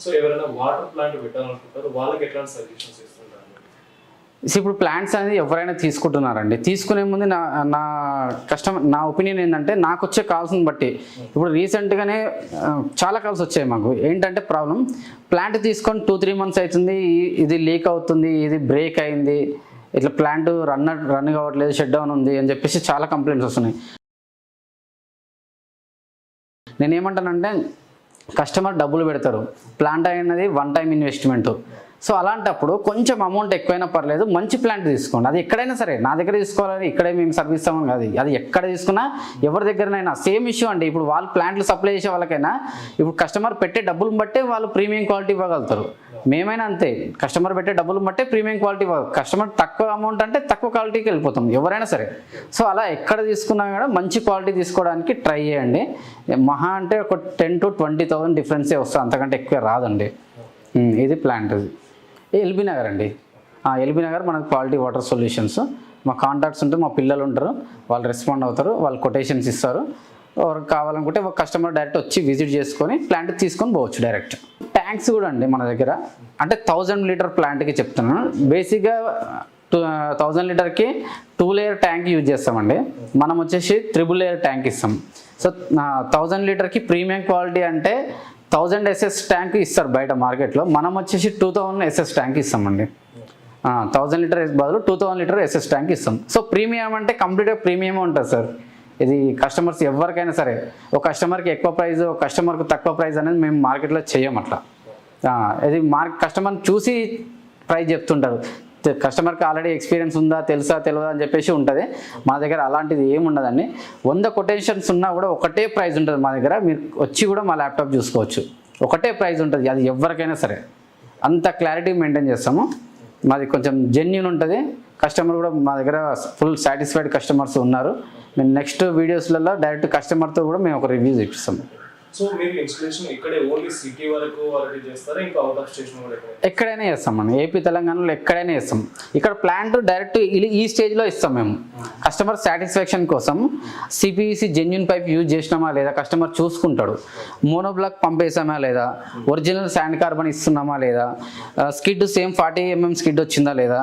So ఎవరైనా water plant పెట్టాలనుకుంటారు, వాళ్ళకి ఎట్లాంటి సజెషన్స్ ఇస్తుంటారు? ఇప్పుడు ప్లాంట్స్ అనేది ఎవరైనా తీసుకుంటున్నారండి. తీసుకునే ముందు నా ఒపీనియన్ ఏంటంటే, నాకు వచ్చే కాల్స్ని బట్టి, ఇప్పుడు రీసెంట్గానే చాలా కాల్స్ వచ్చాయి మాకు. ఏంటంటే ప్రాబ్లం, ప్లాంట్ తీసుకొని 2-3 months అవుతుంది, ఇది లీక్ అవుతుంది, ఇది బ్రేక్ అయింది, ఇట్లా ప్లాంట్ రన్ కావట్లేదు, షట్ డౌన్ ఉంది అని చెప్పేసి చాలా కంప్లైంట్స్ వస్తున్నాయి. నేనేమంటానంటే, కస్టమర్ డబ్బులు పెడతారు, ప్లాంట్ అయినది 1 time ఇన్వెస్ట్మెంట్. సో అలాంటప్పుడు కొంచెం అమౌంట్ ఎక్కువైనా పర్లేదు, మంచి ప్లాంట్ తీసుకోండి. అది ఎక్కడైనా సరే, నా దగ్గర తీసుకోవాలని ఇక్కడే మేము సర్వీస్ ఇస్తామని కాదు, అది ఎక్కడ తీసుకున్నా ఎవరి దగ్గరనైనా సేమ్ ఇష్యూ అండి. ఇప్పుడు వాళ్ళు ప్లాంట్లు సప్లై చేసే వాళ్ళకైనా ఇప్పుడు కస్టమర్ పెట్టే డబ్బులు బట్టే వాళ్ళు ప్రీమియం క్వాలిటీ ఇవ్వగలుగుతారు. మేమైనా అంతే, కస్టమర్ పెట్టే డబ్బులు బట్టే ప్రీమియం క్వాలిటీ ఇవ్వాలి. కస్టమర్ తక్కువ అమౌంట్ అంటే తక్కువ క్వాలిటీకి వెళ్ళిపోతాం ఎవరైనా సరే. సో అలా ఎక్కడ తీసుకున్నా కూడా మంచి క్వాలిటీ తీసుకోవడానికి ట్రై చేయండి. మహా అంటే ఒక 10,000 to 20,000 డిఫరెన్సే వస్తుంది, అంతకంటే ఎక్కువ రాదండి. ఇది ప్లాంట్. ఎల్బీ నగర్ అండి. ఎల్బీ నగర్ మనకు క్వాలిటీ వాటర్ సొల్యూషన్స్. మా కాంటాక్ట్స్ ఉంటే మా పిల్లలు ఉంటారు, వాళ్ళు రెస్పాండ్ అవుతారు, వాళ్ళు కొటేషన్స్ ఇస్తారు. ఎవరికి కావాలనుకుంటే ఒక కస్టమర్ డైరెక్ట్ వచ్చి విజిట్ చేసుకొని ప్లాంట్ తీసుకొని పోవచ్చు డైరెక్ట్. ట్యాంక్స్ కూడా అండి మన దగ్గర, అంటే 1000 లీటర్ ప్లాంట్కి చెప్తున్నాను. బేసిక్గా 1000 లీటర్కి 2 లేయర్ ట్యాంక్ యూజ్ చేస్తామండి. మనం వచ్చేసి 3 లేయర్ ట్యాంక్ ఇస్తాం. సో 1000 లీటర్కి ప్రీమియం క్వాలిటీ అంటే 1000 SS ట్యాంక్ ఇస్తారు బయట మార్కెట్లో, మనం వచ్చేసి 2000 SS ట్యాంక్ ఇస్తామండి. 1000 లీటర్ బదులు 2000 లీటర్ SS ట్యాంక్ ఇస్తాం. సో ప్రీమియం అంటే కంప్లీట్గా ప్రీమియం ఉంటుంది సార్. ఇది కస్టమర్స్ ఎవరికైనా సరే, ఒక కస్టమర్కి ఎక్కువ ప్రైస్, ఒక కస్టమర్కి తక్కువ ప్రైస్ అనేది మేము మార్కెట్లో చేయం అట్లా. ఇది కస్టమర్ చూసి ప్రైస్ చెప్తుంటారు. కస్టమర్కి ఆల్రెడీ ఎక్స్పీరియన్స్ ఉందా, తెలుసా తెలియదా అని చెప్పేసి ఉంటుంది. మా దగ్గర అలాంటిది ఏమి ఉండదండి. 100 కొటేషన్స్ ఉన్నా కూడా ఒకటే ప్రైస్ ఉంటుంది మా దగ్గర. మీరు వచ్చి కూడా మా ల్యాప్టాప్ చూసుకోవచ్చు, ఒకటే ప్రైస్ ఉంటుంది. అది ఎవరికైనా సరే అంత క్లారిటీ మెయింటైన్ చేస్తాము. మాది కొంచెం జెన్యూన్ ఉంటుంది. కస్టమర్ కూడా మా దగ్గర ఫుల్ సాటిస్ఫైడ్ కస్టమర్స్ ఉన్నారు. మేము నెక్స్ట్ వీడియోస్లలో డైరెక్ట్ కస్టమర్తో కూడా మేము ఒక రివ్యూ ఇస్తాము. సో మీరు ఇన్స్టాలేషన్ ఇక్కడే ఓన్లీ సిటీ వరకు చేస్తారా, ఇంకా అవుట్ ఆఫ్ స్టేషన్ కూడా ఎక్కడైనా చేస్తాం మనం. ఏపీ తెలంగాణలో ఎక్కడైనా చేస్తాం. ఇక్కడ ప్లాంట్ డైరెక్ట్ ఈ స్టేజ్లో ఇస్తాం మేము. కస్టమర్ సాటిస్ఫాక్షన్ కోసం సిపిఈసి జెన్యూన్ పైప్ యూజ్ చేసినామా లేదా కస్టమర్ చూసుకుంటాడు. మోనోబ్లాక్ పంపేసామా లేదా, ఒరిజినల్ శాండ్ కార్బన్ ఇస్తున్నామా లేదా, స్కిడ్ సేమ్ 40 mm స్కిడ్ వచ్చిందా లేదా,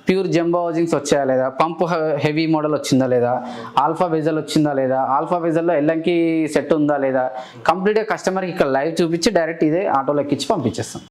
ప్యూర్ జంబో హౌజింగ్స్ వచ్చాయా లేదా, పంప్ హెవీ మోడల్ వచ్చిందా లేదా, ఆల్ఫా వెజల్ వచ్చిందా లేదా, ఆల్ఫా వెజల్లో ఎల్లంకి సెట్ ఉందా లేదా, కంప్లీట్గా కస్టమర్కి ఇక్కడ లైవ్ చూపించి డైరెక్ట్ ఇదే ఆటోలో ఎక్కించి పంపించేస్తాం.